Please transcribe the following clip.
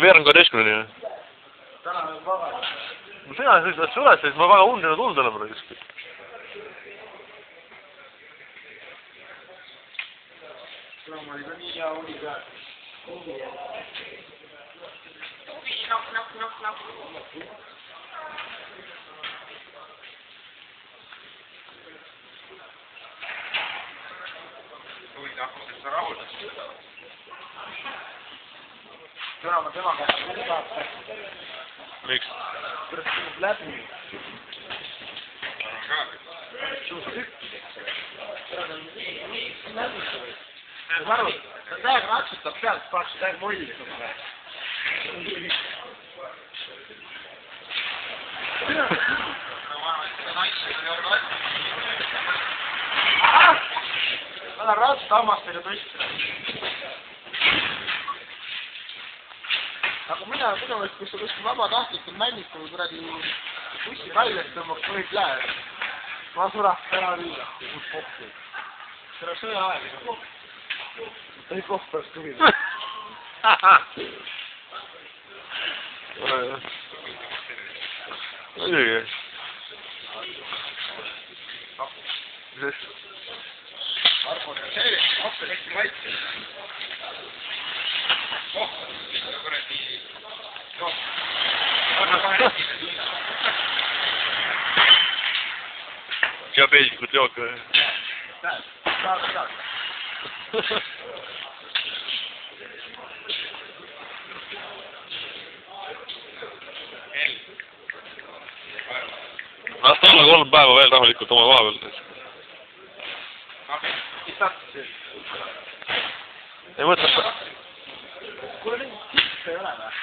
veerand 12-ni. Täna on vaba. Sina sõitad üles, siis ma väga undina tuld olen praegu. Kuna ma oli ka nii hea uni ka. Nokk. Huvitav, hakkasid sa rahuldad? Täna ma tema käest küll saab. Miks? Kuidas tuleb läbi? Ma arvan, ta täiega ratsutab pealt, paaks täiega molli. Ma olen ratsuta hammastega tõsta. Aga minu eest, kus sa kuskil vabatahtlikult männikud kuradi bussi kaljast tõmbaks, võib läheb. Ma suraks ära viida. Seda sõja aega. Ei kohtas tuli. Muidugi. Mis? Arvo, see happi hästi maitse. Diabeetikut jook või? Saab midagi. Las ta olla 3 päeva veel rahulikult oma koha peal. Mis tahtis? Ei mõtle. Kuule, nii ei ole või?